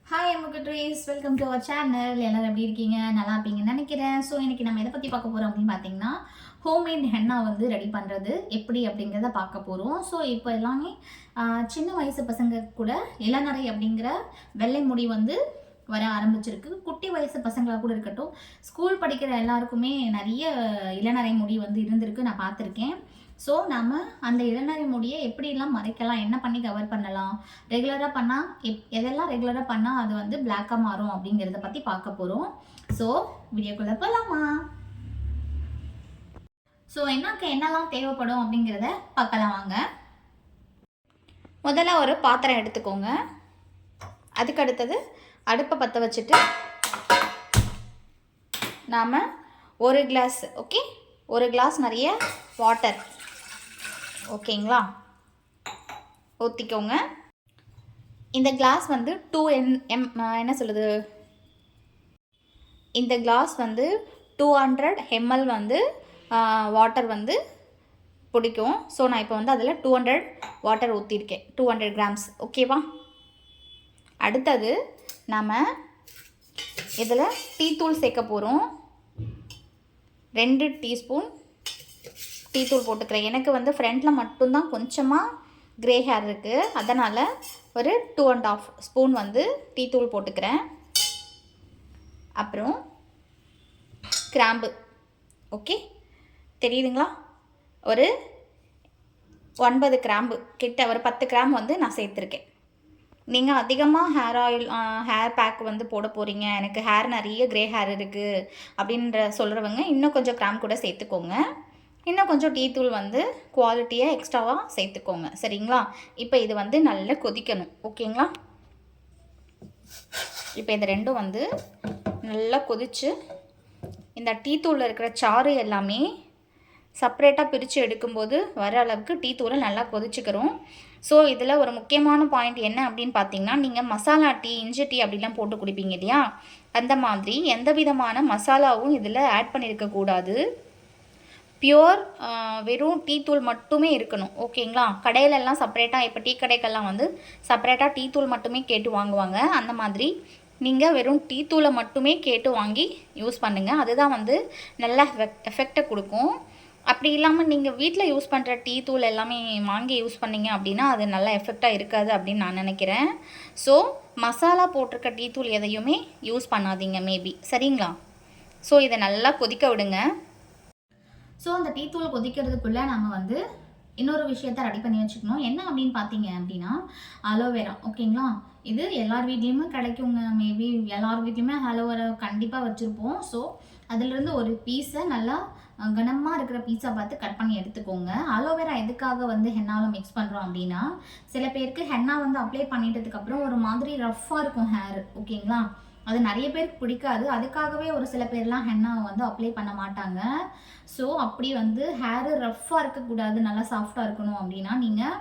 Hi எமுகட்ரீஸ், welcome to our channel. எல்லோரும் எப்படி இருக்கீங்க? நல்லா இருப்பீங்கன்னு நினைக்கிறேன். ஸோ இன்றைக்கி நம்ம எதை பற்றி பார்க்க போகிறோம் அப்படின்னு பார்த்தீங்கன்னா, ஹோம்மேட் ஹென்னா வந்து ரெடி பண்ணுறது எப்படி அப்படிங்கிறத பார்க்க போகிறோம். ஸோ இப்போ எல்லாமே சின்ன வயசு பசங்க கூட இளநரை அப்படிங்கிற வெள்ளை முடி வந்து வர ஆரம்பிச்சிருக்கு. குட்டி வயசு பசங்களாக கூட இருக்கட்டும், ஸ்கூல் படிக்கிற எல்லாருக்குமே நிறைய இளநரை முடி வந்து இருந்திருக்கு, நான் பார்த்துருக்கேன். ஸோ நம்ம அந்த இளநரை முடியை எப்படிலாம் மறைக்கலாம், என்ன பண்ணி கவர் பண்ணலாம், ரெகுலராக பண்ணால் எதெல்லாம் ரெகுலராக பண்ணால் அது வந்து பிளாக்காக மாறும் அப்படிங்கிறத பற்றி பார்க்க போகிறோம். ஸோ வீடியோக்குள்ளே போகலாமா? ஸோ என்னெல்லாம் தேவைப்படும் அப்படிங்கிறத பார்க்கலாம் வாங்க. முதல்ல ஒரு பாத்திரம் எடுத்துக்கோங்க. அதுக்கு அடுத்தது அடுப்பை பற்ற வச்சுட்டு நாம் ஒரு கிளாஸ் ஒரு கிளாஸ் நிறைய வாட்டர் ஓகேங்களா ஊற்றிக்கோங்க. இந்த கிளாஸ் வந்து 2 என்ன சொல்லுது, இந்த கிளாஸ் வந்து 200 ml வந்து வாட்டர் வந்து பிடிக்கும். ஸோ நான் இப்போ வந்து அதில் 200 வாட்டர் ஊற்றிருக்கேன், 200 கிராம்ஸ். ஓகேவா? அடுத்தது நாம் இதில் டீத்தூள் சேர்க்க போகிறோம். 2 டீஸ்பூன் டீத்தூள் போட்டுக்கிறேன். எனக்கு வந்து ஃப்ரண்ட்டில் மட்டும்தான் கொஞ்சமாக க்ரே ஹேர் இருக்குது, அதனால் ஒரு 2.5 ஸ்பூன் வந்து டீத்தூள் போட்டுக்கிறேன். அப்புறம் கிராம்பு, ஓகே தெரியுதுங்களா, ஒரு 9 கிராம்பு கிட்ட, ஒரு 10 கிராம் வந்து நான் சேர்த்துருக்கேன். நீங்கள் அதிகமாக ஹேர் பேக் வந்து போட போகிறீங்க, எனக்கு ஹேர் நிறைய க்ரே ஹேர் இருக்குது அப்படின்ற சொல்கிறவங்க இன்னும் கொஞ்சம் கிராம் கூட சேர்த்துக்கோங்க. இன்னும் கொஞ்சம் டீத்தூள் வந்து குவாலிட்டியாக எக்ஸ்ட்ராவாக சேர்த்துக்கோங்க, சரிங்களா? இப்போ இது வந்து நல்லா கொதிக்கணும், ஓகேங்களா? இப்போ இது ரெண்டும் வந்து நல்லா கொதித்து இந்த டீத்தூளில் இருக்கிற சாறு எல்லாமே செப்ரேட்டாக பிரித்து எடுக்கும்போது வர அளவுக்கு டீத்தூளை நல்லா கொதிச்சுக்கிறோம். ஸோ இதில் ஒரு முக்கியமான பாயிண்ட் என்ன அப்படின்னு பார்த்தீங்கன்னா, நீங்கள் மசாலா டீ, இஞ்சி டீ அப்படிலாம் போட்டு குடிப்பீங்க இல்லையா, அந்த மாதிரி எந்த விதமான மசாலாவும் இதில் ஆட் பண்ணியிருக்கக்கூடாது. பியோர் வெறும் டீத்தூள் மட்டுமே இருக்கணும், ஓகேங்களா? கடையிலெல்லாம் செப்ரேட்டாக, இப்போ டீ கடைக்கெல்லாம் வந்து செப்ரேட்டாக டீத்தூள் மட்டுமே கேட்டு வாங்குவாங்க. அந்த மாதிரி நீங்கள் வெறும் டீத்தூளை மட்டுமே கேட்டு வாங்கி யூஸ் பண்ணுங்கள். அதுதான் வந்து நல்ல எஃபெக்டை கொடுக்கும். அப்படி இல்லாமல் நீங்கள் வீட்டில் யூஸ் பண்ணுற டீ தூள் எல்லாமே வாங்கி யூஸ் பண்ணிங்க அப்படின்னா அது நல்லா எஃபெக்டாக இருக்காது அப்படின்னு நான் நினைக்கிறேன். ஸோ மசாலா போட்டிருக்க டீ தூள் எதையுமே யூஸ் பண்ணாதீங்க மேபி, சரிங்களா? ஸோ இதை நல்லா கொதிக்க விடுங்க. ஸோ அந்த டீ தூள் கொதிக்கிறதுக்குள்ளே நம்ம வந்து இன்னொரு விஷயத்த ரெடி பண்ணி வச்சுக்கணும். என்ன அப்படின்னு பார்த்தீங்க அப்படின்னா, அலோவேரா, ஓகேங்களா? இது எல்லார் வீட்லேயுமே கிடைக்குங்க. மேபி எல்லார் வீட்லேயுமே அலோவேரா கண்டிப்பாக வச்சுருப்போம். ஸோ அதிலிருந்து ஒரு பீஸை நல்லா கனமாக இருக்கிற பீஸா பார்த்து கட் பண்ணி எடுத்துக்கோங்க. அலோவேரா எதுக்காக வந்து ஹென்னாவில் மிக்ஸ் பண்ணுறோம் அப்படின்னா, சில பேருக்கு ஹென்னா வந்து அப்ளை பண்ணிட்டதுக்கப்புறம் ஒரு மாதிரி ரஃப்பாக இருக்கும் ஹேர், ஓகேங்களா? அது நிறைய பேருக்கு பிடிக்காது. அதுக்காகவே ஒரு சில பேர்லாம் ஹென்னாவை வந்து அப்ளை பண்ண மாட்டாங்க. ஸோ அப்படி வந்து ஹேரு ரஃப்பாக இருக்கக்கூடாது, நல்லா சாஃப்டாக இருக்கணும் அப்படின்னா நீங்கள்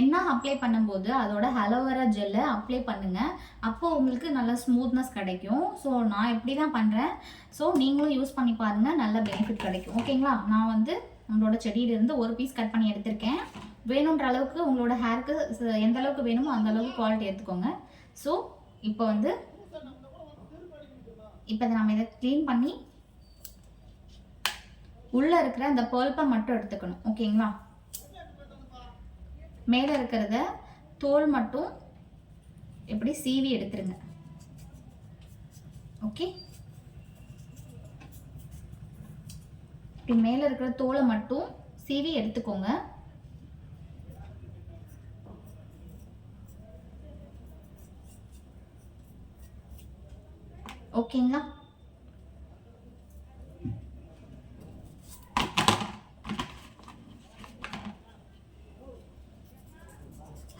என்ன அப்ளை பண்ணும்போது அதோட அலோவேரா ஜெல்லை அப்ளை பண்ணுங்கள். அப்போது உங்களுக்கு நல்ல ஸ்மூத்னஸ் கிடைக்கும். ஸோ நான் எப்படி தான் பண்ணுறேன். ஸோ நீங்களும் யூஸ் பண்ணி பாருங்கள், நல்ல பெனிஃபிட் கிடைக்கும், ஓகேங்களா? நான் வந்து உங்களோட செடியிலிருந்து ஒரு பீஸ் கட் பண்ணி எடுத்திருக்கேன். வேணுன்ற அளவுக்கு உங்களோட ஹேருக்கு எந்த அளவுக்கு வேணுமோ அந்த அளவுக்கு குவாலிட்டி எடுத்துக்கோங்க. ஸோ இப்போ வந்து நம்ம இதை க்ளீன் பண்ணி உள்ளே இருக்கிற அந்த பல்ப்பை மட்டும் எடுத்துக்கணும், ஓகேங்களா? மேலே இருக்கிறத தோல் மட்டும் எப்படி சீவி எடுத்துருங்க, ஓகே? இப்படி மேலே இருக்கிற தோலை மட்டும் சீவி எடுத்துக்கோங்க. ஓகேங்களா?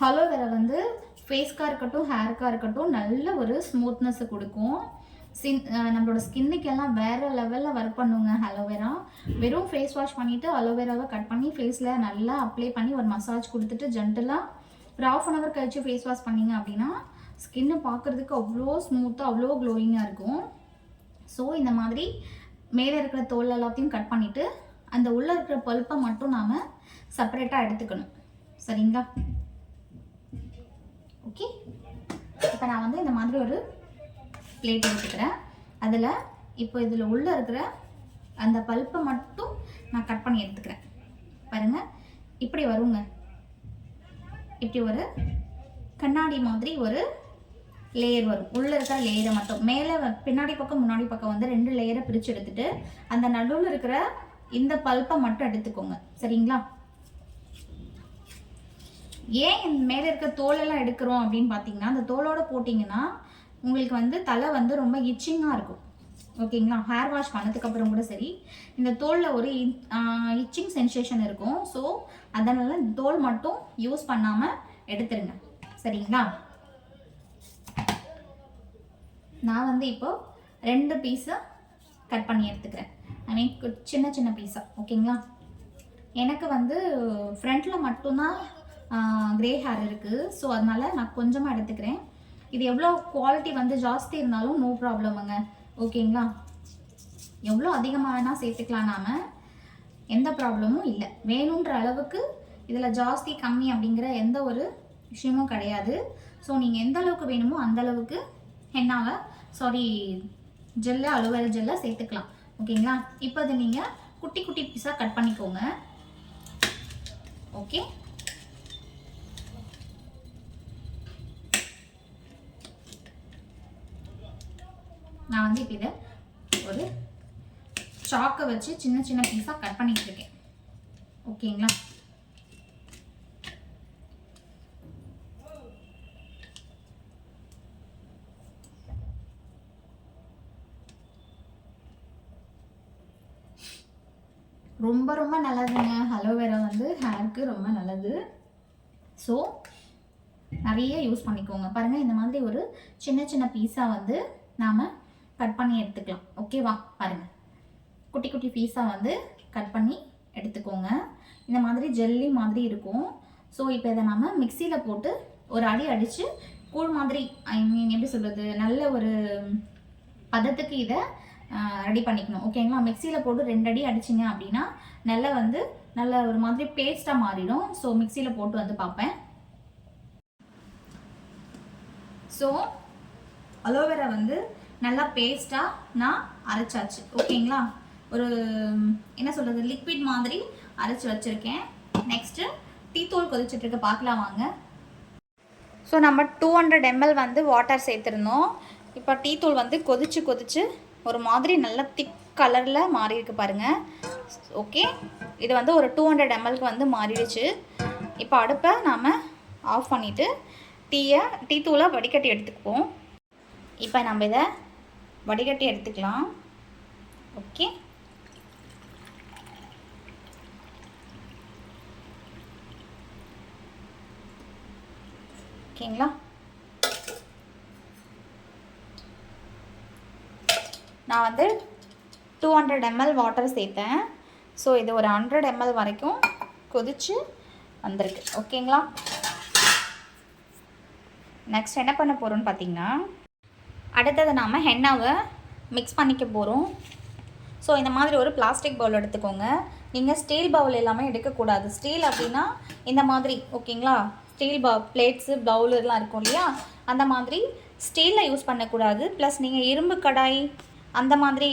அலோவேரா வந்து ஃபேஸ்க்காக இருக்கட்டும், ஹேருக்காக இருக்கட்டும், நல்ல ஒரு ஸ்மூத்னஸை கொடுக்கும். நம்மளோட ஸ்கின்னுக்கெல்லாம் வேறு லெவலில் ஒர்க் பண்ணுங்க அலோவேரா. வெறும் ஃபேஸ் வாஷ் பண்ணிவிட்டு அலோவேராவை கட் பண்ணி ஃபேஸில் நல்லா அப்ளை பண்ணி ஒரு மசாஜ் கொடுத்துட்டு ஜென்டலாக ஒரு 1/2 hour கழிச்சு ஃபேஸ் வாஷ் பண்ணிங்க அப்படின்னா ஸ்கின்னு பார்க்குறதுக்கு அவ்வளோ ஸ்மூத்தாக, அவ்வளோ க்ளோயிங்காக இருக்கும். ஸோ இந்த மாதிரி மேலே இருக்கிற தோல் எல்லாத்தையும் கட் பண்ணிவிட்டு அந்த உள்ளே இருக்கிற பல்ப்பை மட்டும் நாம் செப்பரேட்டாக எடுத்துக்கணும், சரிங்களா? ஓகே, இப்போ நான் வந்து இந்த மாதிரி ஒரு பிளேட் எடுத்துக்கிறேன். அதில் இப்போ இதில் உள்ளே இருக்கிற அந்த பல்ப்பை மட்டும் நான் கட் பண்ணி எடுத்துக்கிறேன். பாருங்கள், இப்படி வருங்க. இப்படி ஒரு கண்ணாடி மாதிரி ஒரு லேயர் வரும். உள்ளே இருக்கிற லேயரை மட்டும் மேலே பின்னாடி பக்கம் முன்னாடி பக்கம் வந்து 2 லேயரை பிரித்து எடுத்துட்டு அந்த நடுவில் இருக்கிற இந்த பல்ப்பை மட்டும் எடுத்துக்கோங்க. சரிங்களா? ஏன் மேலே இருக்க தோலெல்லாம் எடுக்கிறோம் அப்படின்னு பார்த்தீங்கன்னா, அந்த தோலோடு போட்டிங்கன்னா உங்களுக்கு வந்து தலை வந்து ரொம்ப இச்சிங்காக இருக்கும். ஓகேங்களா? ஹேர் வாஷ் பண்ணதுக்கப்புறம் கூட சரி, இந்த தோலில் ஒரு இச்சிங் சென்சேஷன் இருக்கும். ஸோ அதனால் இந்த தோல் மட்டும் யூஸ் பண்ணாமல் எடுத்துருங்க. சரிங்களா? நான் வந்து இப்போது 2 பீஸை கட் பண்ணி எடுத்துக்கிறேன். ஐ மீன் சின்ன சின்ன பீஸாக. ஓகேங்களா? எனக்கு வந்து ஃப்ரண்ட்டில் மட்டும்தான் க்ரே ஹேர் இருக்குது. ஸோ அதனால் நான் கொஞ்சமாக எடுத்துக்கிறேன். இது எவ்வளோ குவாலிட்டி வந்து ஜாஸ்தி இருந்தாலும் நோ ப்ராப்ளமுங்க. ஓகேங்களா? எவ்வளோ அதிகமாக வேணால் சேர்த்துக்கலாம், நாம் எந்த ப்ராப்ளமும் இல்லை. வேணுன்ற அளவுக்கு இதில் ஜாஸ்தி கம்மி அப்படிங்கிற எந்த ஒரு விஷயமும் கிடையாது. ஸோ நீங்கள் எந்த அளவுக்கு வேணுமோ அந்த அளவுக்கு ஹென்னாவை ஜெல்லை அலோவேரா ஜெல்லை சேர்த்துக்கலாம். ஓகேங்களா? இப்போ அதை நீங்கள் குட்டி குட்டி பீஸாக கட் பண்ணிக்கோங்க. ஓகே, நான் வந்து இப்போ இதை ஒரு சாக்கை வச்சு சின்ன சின்ன பீஸாக கட் பண்ணிட்டு இருக்கேன். ஓகேங்களா? ரொம்ப ரொம்ப நல்லதுங்க. அலோவேரா வந்து ஹேருக்கு ரொம்ப நல்லது. ஸோ நிறைய யூஸ் பண்ணிக்கோங்க. பாருங்கள், இந்த மாதிரி ஒரு சின்ன சின்ன பீஸாக வந்து நாம் கட் பண்ணி எடுத்துக்கலாம். ஓகேவா? பாருங்கள், குட்டி குட்டி பீஸாக வந்து கட் பண்ணி எடுத்துக்கோங்க. இந்த மாதிரி ஜெல்லி மாதிரி இருக்கும். ஸோ இப்போ இதை நம்ம மிக்சியில் போட்டு ஒரு அடி அடித்து கூழ் மாதிரி, ஐ மீன் எப்படி சொல்கிறது, நல்ல ஒரு பதத்துக்கு இதை ரெடி பண்ணிக்கணும். ஓகேங்களா? மிக்சியில் போட்டு 2 அடி அடிச்சிங்க அப்படின்னா நல்ல ஒரு மாதிரி பேஸ்ட்டாக மாறிடும். ஸோ மிக்சியில் போட்டு வந்து பார்ப்பேன். ஸோ அலோவேரா வந்து நல்லா பேஸ்ட்டாக நான் அரைச்சாச்சு. ஓகேங்களா? ஒரு என்ன சொல்கிறது, லிக்விட் மாதிரி அரைச்சி வச்சுருக்கேன். நெக்ஸ்ட்டு டீ தூள் கொதிச்சுட்ருக்கு, பார்க்கலாம் வாங்க. ஸோ நம்ம 200 ml வந்து வாட்டர் சேர்த்துருந்தோம். இப்போ டீ தூள் வந்து கொதிச்சு ஒரு மாதிரி நல்ல திக் கலரில் மாறி இருக்கு பாருங்கள். ஓகே, இது வந்து ஒரு 200 mlக்கு வந்து மாறிடுச்சு. இப்போ அடுப்பை நாம் ஆஃப் பண்ணிவிட்டு டீ தூளை வடிகட்டி எடுத்துக்குவோம். இப்போ நம்ம இதை வடிகட்டி எடுத்துக்கலாம். ஓகே, ஓகேங்களா? நான் வந்து 200 ml வாட்டர் சேர்த்தேன். ஸோ இது ஒரு 100 ml வரைக்கும் கொதிச்சு வந்திருக்கு. ஓகேங்களா? நெக்ஸ்ட் என்ன பண்ண போகிறோன்னு பார்த்தீங்கன்னா, அடுத்தது நாம் ஹென்னாவை மிக்ஸ் பண்ணிக்க போகிறோம். ஸோ இந்த மாதிரி ஒரு பிளாஸ்டிக் பவுல் எடுத்துக்கோங்க. நீங்கள் ஸ்டீல் பவுல் எல்லாமே எடுக்கக்கூடாது. ஸ்டீல் அப்படின்னா இந்த மாதிரி, ஓகேங்களா? ஸ்டீல் பிளேட்ஸு பவுல் எல்லாம் இருக்கும் இல்லையா, அந்த மாதிரி ஸ்டீலில் யூஸ் பண்ணக்கூடாது. ப்ளஸ் நீங்கள் இரும்பு கடாய் அந்த மாதிரி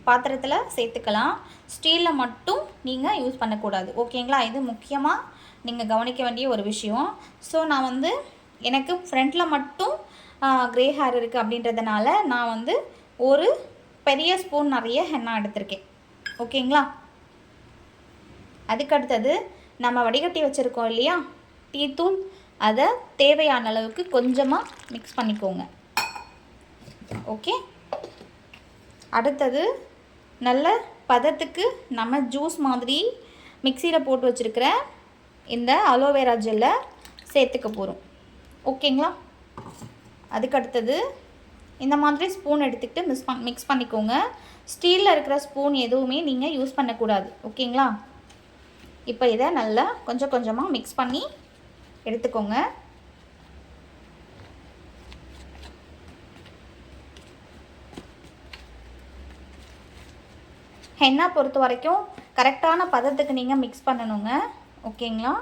பாத்திரத்தில் சேர்த்துக்கலாம். ஸ்டீலில் மட்டும் நீங்கள் யூஸ் பண்ணக்கூடாது. ஓகேங்களா? இது முக்கியமாக நீங்கள் கவனிக்க வேண்டிய ஒரு விஷயம். ஸோ நான் வந்து எனக்கு ஃப்ரண்ட்டில் மட்டும் க்ரே ஹேர் இருக்குது அப்படின்றதுனால நான் வந்து ஒரு பெரிய ஸ்பூன் நிறைய ஹென்னா எடுத்திருக்கேன். ஓகேங்களா? அதுக்கடுத்தது நம்ம வடிகட்டி வச்சுருக்கோம் இல்லையா டீ தூள், அதை தேவையான அளவுக்கு கொஞ்சமாக மிக்ஸ் பண்ணிக்கோங்க. ஓகே, அடுத்தது நல்ல பதத்துக்கு நம்ம ஜூஸ் மாதிரி மிக்சியில் போட்டு வச்சுருக்கிற இந்த அலோவேரா ஜெல்லை சேர்த்துக்க போகிறோம். ஓகேங்களா? அதுக்கடுத்தது இந்த மாதிரி ஸ்பூன் எடுத்துக்கிட்டு மிக்ஸ் பண்ணிக்கோங்க. ஸ்டீலில் இருக்கிற ஸ்பூன் எதுவுமே நீங்கள் யூஸ் பண்ணக்கூடாது. ஓகேங்களா? இப்போ இதை நல்லா கொஞ்சம் கொஞ்சமாக மிக்ஸ் பண்ணி எடுத்துக்கோங்க. ஹென்னா பொறுத்த வரைக்கும் கரெக்டான பதத்துக்கு நீங்கள் மிக்ஸ் பண்ணணுங்க. ஓகேங்களா?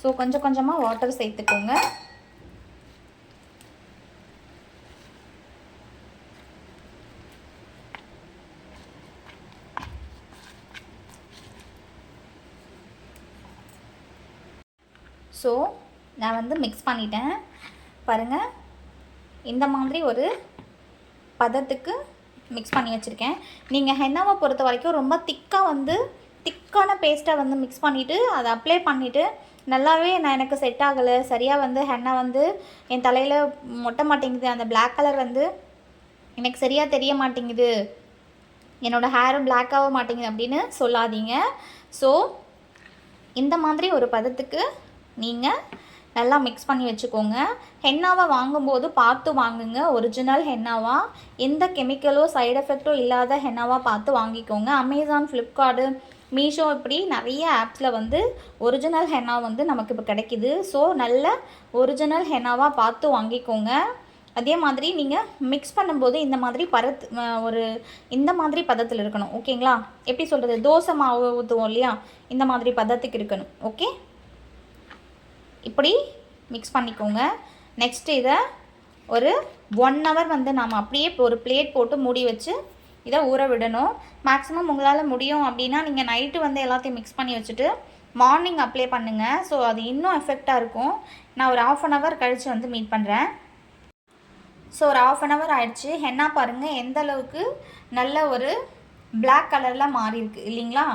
ஸோ கொஞ்சம் கொஞ்சமாக வாட்டர் சேர்த்துக்கோங்க. ஸோ நான் வந்து மிக்ஸ் பண்ணிட்டேன் பாருங்கள். இந்த மாதிரி ஒரு பதத்துக்கு மிக்ஸ் பண்ணி வச்சுருக்கேன். நீங்கள் ஹென்னாவை பொறுத்த வரைக்கும் ரொம்ப திக்கான பேஸ்ட்டை வந்து மிக்ஸ் பண்ணிவிட்டு அதை அப்ளை பண்ணிவிட்டு நல்லாவே எனக்கு செட் ஆகலை, சரியாக வந்து ஹென்னா வந்து என் தலையில் மொட்ட மாட்டேங்குது, அந்த பிளாக் கலர் வந்து எனக்கு சரியாக தெரிய மாட்டேங்குது, என்னோடய ஹேரும் பிளாக்காக மாட்டேங்குது அப்படின்னு சொல்லாதீங்க. ஸோ இந்த மாதிரி ஒரு பதத்துக்கு நீங்கள் நல்லா மிக்ஸ் பண்ணி வச்சுக்கோங்க. ஹென்னாவை வாங்கும்போது பார்த்து வாங்குங்க, ஒரிஜினல் ஹென்னாவா, எந்த கெமிக்கலோ சைடு எஃபெக்டோ இல்லாத ஹென்னாவா பார்த்து வாங்கிக்கோங்க. அமேசான், ஃப்ளிப்கார்ட்டு, மீஷோ இப்படி நிறைய ஆப்ஸில் வந்து ஒரிஜினல் ஹென்னா வந்து நமக்கு இப்போ கிடைக்கிது. ஸோ நல்ல ஒரிஜினல் ஹென்னாவாக பார்த்து வாங்கிக்கோங்க. அதே மாதிரி நீங்கள் மிக்ஸ் பண்ணும்போது இந்த மாதிரி இந்த மாதிரி பதத்தில் இருக்கணும். ஓகேங்களா? எப்படி சொல்கிறது, தோசை மாவு ஊற்றுவோம் இல்லையா, இந்த மாதிரி பதத்துக்கு இருக்கணும். ஓகே, இப்படி மிக்ஸ் பண்ணிக்கோங்க. நெக்ஸ்ட்டு இதை ஒரு 1 hour வந்து நாம் அப்படியே ஒரு பிளேட் போட்டு மூடி வச்சு இதை ஊற விடணும். மேக்ஸிமம் உங்களால் முடியும் அப்படின்னா நீங்கள் நைட்டு வந்து எல்லாத்தையும் மிக்ஸ் பண்ணி வச்சுட்டு மார்னிங் அப்ளை பண்ணுங்கள். ஸோ அது இன்னும் எஃபெக்டாக இருக்கும். நான் ஒரு 1/2 hour கழித்து வந்து மீட் பண்ணுறேன். ஸோ ஒரு 1/2 hour ஆயிடுச்சு. ஹென்னா பாருங்கள் எந்த அளவுக்கு நல்ல ஒரு பிளாக் கலரில் மாறி இருக்குது இல்லைங்களா?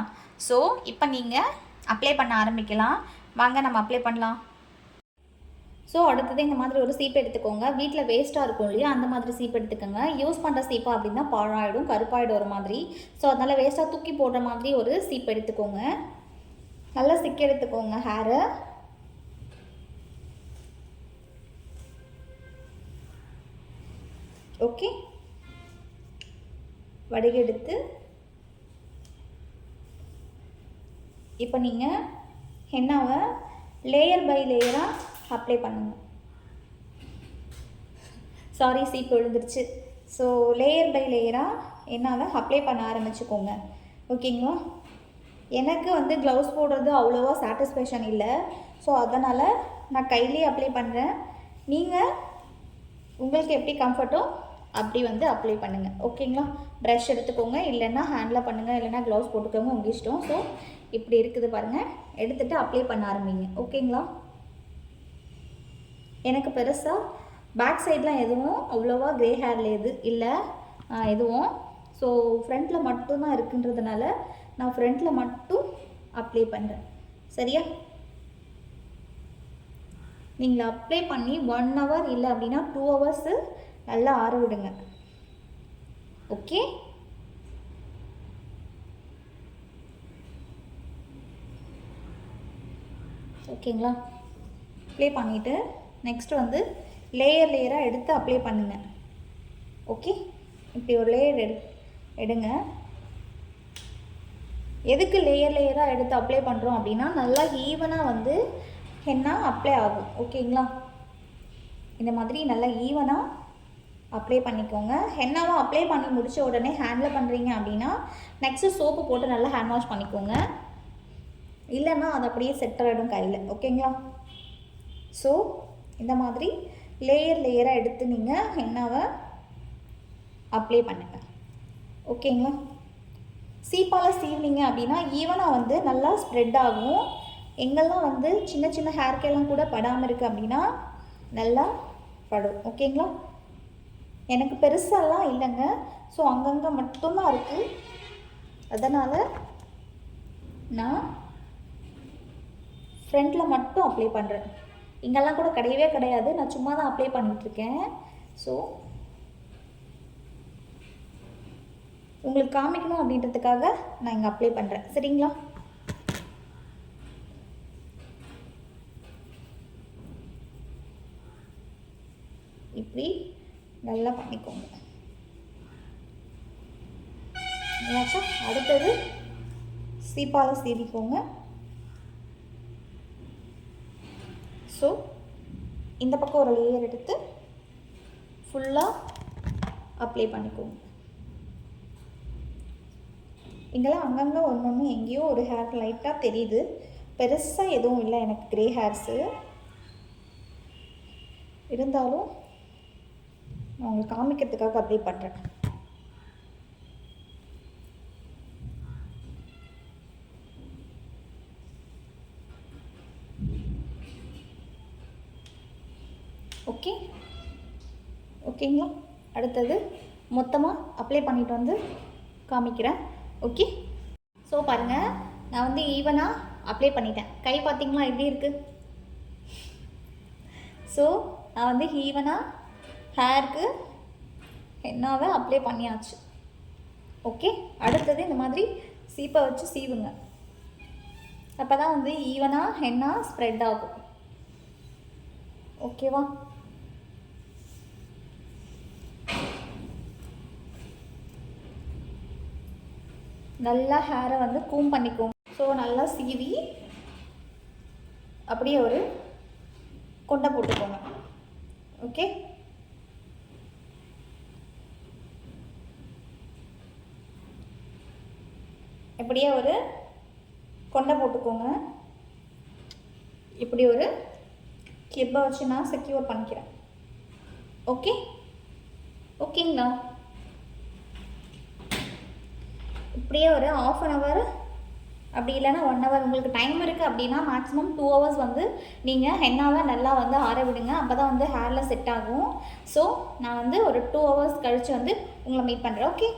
ஸோ இப்போ நீங்கள் அப்ளை பண்ண ஆரம்பிக்கலாம். வாங்க நம்ம அப்ளை பண்ணலாம். ஸோ அடுத்தது இந்த மாதிரி ஒரு சீப்பு எடுத்துக்கோங்க. வீட்டில் வேஸ்ட்டாக இருக்கும் இல்லையா, அந்த மாதிரி சீப்பு எடுத்துக்கோங்க. யூஸ் பண்ணுற சீப்பா அப்படின்னா பாழாயிடும், கருப்பாயிடும் ஒரு மாதிரி. ஸோ அதனால் வேஸ்ட்டாக தூக்கி போடுற மாதிரி ஒரு சீப்பு எடுத்துக்கோங்க. நல்லா சிக்கி எடுத்துக்கோங்க ஹேரை. ஓகே, வடிகெடுத்து இப்போ நீங்கள் ஹென்னாவை லேயர் பை லேயராக அப்ளை பண்ணுங்க. சாரி, சீப்பு விழுந்துருச்சு. ஸோ லேயர் பை லேயராக ஹென்னாவை அப்ளை பண்ண ஆரம்பிச்சுக்கோங்க. ஓகேங்களா? எனக்கு வந்து க்ளவுஸ் போடுறது அவ்வளோவா சாட்டிஸ்ஃபேக்ஷன் இல்லை. ஸோ அதனால் நான் கையிலே அப்ளை பண்ணுறேன். நீங்கள் உங்களுக்கு எப்படி கம்ஃபர்ட்டோ அப்படி வந்து அப்ளை பண்ணுங்கள். ஓகேங்களா? ப்ரஷ் எடுத்துக்கோங்க, இல்லைன்னா ஹேண்டில் பண்ணுங்கள், இல்லைன்னா க்ளவுஸ் போட்டுக்கோங்க, உங்கள் இஷ்டம். ஸோ இப்படி இருக்குது பாருங்கள், எடுத்துகிட்டு அப்ளை பண்ண ஆரம்பிங்க. ஓகேங்களா? எனக்கு பெருசாக பேக் சைட்லாம் எதுவும் அவ்வளோவா க்ரே ஹேரில் இல்லை எதுவும். ஸோ ஃப்ரண்ட்டில் மட்டும்தான் இருக்குன்றதுனால நான் ஃப்ரண்ட்டில் மட்டும் அப்ளை பண்ணுறேன். சரியா? நீங்கள் அப்ளை பண்ணி 1 hour இல்லை அப்படின்னா 2 hours நல்லா ஆற விடுங்க. ஓகே, ஓகேங்களா? அப்ளை பண்ணிவிட்டு நெக்ஸ்ட்டு வந்து லேயராக எடுத்து அப்ளை பண்ணுங்கள். ஓகே, இப்படி ஒரு லேயர் எடுங்க. எதுக்கு லேயராக எடுத்து அப்ளை பண்ணுறோம் அப்படின்னா நல்லா ஈவனாக வந்து ஹென்னா அப்ளை ஆகும். ஓகேங்களா? இந்த மாதிரி நல்லா ஈவனாக அப்ளை பண்ணிக்கோங்க. ஹென்னாவை அப்ளை பண்ணி முடித்த உடனே ஹேண்டில் பண்ணுறீங்க அப்படின்னா நெக்ஸ்ட்டு சோப்பு போட்டு நல்லா ஹேண்ட் வாஷ் பண்ணிக்கோங்க. இல்லைன்னா அது அப்படியே செட் ஆகிடும் கையில். ஓகேங்களா? ஸோ இந்த மாதிரி லேயராக எடுத்து நீங்கள் ஹென்னாவை அப்ளை பண்ணுங்கள். ஓகேங்களா? சீப்பால் சீவிங்க அப்படின்னா ஈவனாக வந்து நல்லா ஸ்ப்ரெட் ஆகும். எங்கெல்லாம் வந்து சின்ன சின்ன ஹேர்க்கெல்லாம் கூட படாமல் இருக்குது அப்படின்னா நல்லா படும். ஓகேங்களா? எனக்கு பெருசாலாம் இல்லைங்க. ஸோ அங்கங்கே மட்டும்தான் இருக்குது. அதனால் நான் ஃப்ரண்ட்டில் மட்டும் அப்ளை பண்ணுறேன். இங்கெல்லாம் கூட கிடையவே கிடையாது, நான் சும்மா தான் அப்ளை பண்ணிகிட்ருக்கேன். ஸோ உங்களுக்கு காமிக்கணும் அப்படின்றதுக்காக நான் இங்கே அப்ளை பண்ணுறேன். சரிங்களா? இப்படி நல்லா பண்ணிக்கோங்க. அடுத்தது சீப்பால் சீவிக்கோங்க. ஸோ இந்த பக்கம் ஒரு லேயர் எடுத்து ஃபுல்லாக அப்ளை பண்ணிக்கோங்க. இங்கெல்லாம் அங்கங்கே ஒன்று எங்கேயோ ஒரு ஹேர் லைட்டாக தெரியுது. பெருசாக எதுவும் இல்லை எனக்கு க்ரே ஹேர்ஸு. இருந்தாலும் நான் உங்களுக்கு காமிக்கிறதுக்காக அப்ளை பண்ணுறேன். ஓகே ஓகேங்களா? அடுத்தது மொத்தமாக அப்ளை பண்ணிட்டு வந்து காமிக்கிறேன். ஓகே, ஸோ பாருங்கள், நான் வந்து ஈவனாக அப்ளை பண்ணிட்டேன். கை பார்த்திங்களா எப்படி இருக்குது? ஸோ நான் வந்து ஈவனாக ஹேருக்கு ஹென்னாவை அப்ளை பண்ணியாச்சு. ஓகே, அடுத்தது இந்த மாதிரி சீப்பை வச்சு சீவுங்க. அப்போ தான் வந்து ஈவனாக ஹென்னா ஸ்ப்ரெட் ஆகும். ஓகேவா? நல்லா ஹேரை வந்து கூம் பண்ணிக்கோங்க. ஸோ நல்லா சீவி அப்படியே ஒரு கொண்டை போட்டுக்கோங்க. ஓகே, இப்படியே ஒரு கொண்டை போட்டுக்கோங்க. இப்படி ஒரு கிளிப்பை வச்சு நான் செக்யூர் பண்ணிக்கிறேன். ஓகே ஓகேங்களா? இப்படியே ஒரு 1/2 hour அப்படி இல்லைன்னா 1 hour உங்களுக்கு டைம் இருக்குது அப்படின்னா மேக்ஸிமம் 2 hours வந்து நீங்கள் ஹென்னாவை நல்லா வந்து ஆற விடுங்க. அப்போ தான் வந்து ஹேரில் செட் ஆகும். ஸோ நான் வந்து ஒரு 2 hours கழித்து வந்து உங்களை மீட் பண்ணுறேன். ஓகே,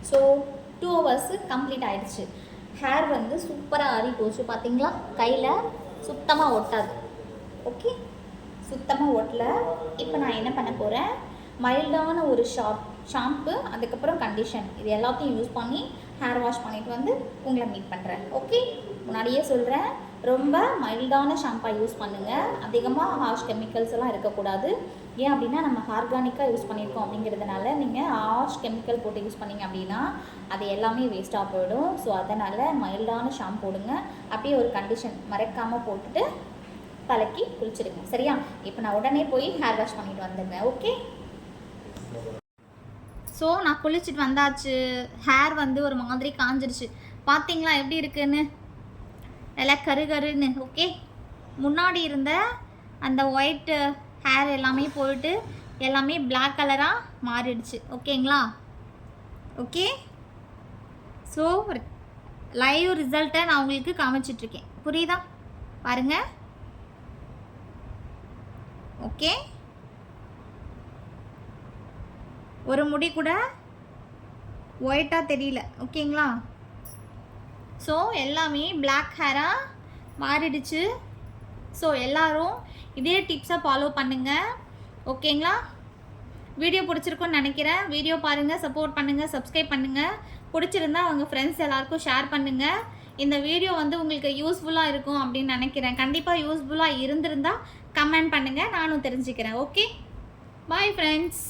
ஸோ 2 hours கம்ப்ளீட் ஆகிடுச்சு. ஹேர் வந்து சூப்பராக ஆறி போச்சு. பார்த்தீங்களா? கையில் சுத்தமாக ஒட்டாது. ஓகே, சுத்தமாக ஒட்டல. இப்போ நான் என்ன பண்ண போகிறேன், மைல்டான ஒரு ஷாம்பு, அதுக்கப்புறம் கண்டிஷன், இது எல்லாத்தையும் யூஸ் பண்ணி ஹேர் வாஷ் பண்ணிவிட்டு வந்து உங்களை மீட் பண்ணுறேன். ஓகே, முன்னாடியே சொல்கிறேன், ரொம்ப மைல்டான ஷாம்பாக யூஸ் பண்ணுங்கள். அதிகமாக ஹார்ஷ் கெமிக்கல்ஸ் எல்லாம் இருக்கக்கூடாது. ஏன் அப்படின்னா நம்ம ஆர்கானிக்காக யூஸ் பண்ணியிருக்கோம் அப்படிங்கிறதுனால நீங்கள் ஹார்ஷ் கெமிக்கல் போட்டு யூஸ் பண்ணிங்க அப்படின்னா அது எல்லாமே வேஸ்ட்டாக போயிடும். ஸோ அதனால் மைல்டான ஷாம்பு போடுங்க. அப்படியே ஒரு கண்டிஷன் மறக்காமல் போட்டுட்டு தலைக்கு குளிச்சிடுங்க. சரியா? இப்போ நான் உடனே போய் ஹேர் வாஷ் பண்ணிட்டு வந்துடுறேன். ஓகே, ஸோ நான் குளிச்சுட்டு வந்தாச்சு. ஹேர் வந்து ஒரு மாதிரி காஞ்சிருச்சு. பார்த்தீங்களா எப்படி இருக்குன்னு? நல்லா கருன்னு. ஓகே, முன்னாடி இருந்த அந்த ஒயிட் ஹேர் எல்லாமே போயிட்டு எல்லாமே பிளாக் கலராக மாறிடுச்சு. ஓகேங்களா? ஓகே, ஸோ லைவ் ரிசல்ட்டை நான் உங்களுக்கு காமிச்சிட்ருக்கேன். புரியுதா? பாருங்கள். ஓகே, ஒரு முடி கூட ஒயிட்டாக தெரியல. ஓகேங்களா? ஸோ எல்லாமே பிளாக் ஹேராக மாறிடுச்சு. ஸோ எல்லோரும் இதே டிப்ஸை ஃபாலோ பண்ணுங்கள். ஓகேங்களா? வீடியோ பிடிச்சிருக்குன்னு நினைக்கிறேன். வீடியோ பாருங்கள், சப்போர்ட் பண்ணுங்கள், சப்ஸ்கிரைப் பண்ணுங்கள். பிடிச்சிருந்தா உங்கள் ஃப்ரெண்ட்ஸ் எல்லாருக்கும் ஷேர் பண்ணுங்கள். இந்த வீடியோ வந்து உங்களுக்கு யூஸ்ஃபுல்லாக இருக்கும் அப்படின்னு நினைக்கிறேன். கண்டிப்பாக யூஸ்ஃபுல்லாக இருந்திருந்தால் கமெண்ட் பண்ணுங்கள், நானும் தெரிஞ்சுக்கிறேன். Okay, bye friends.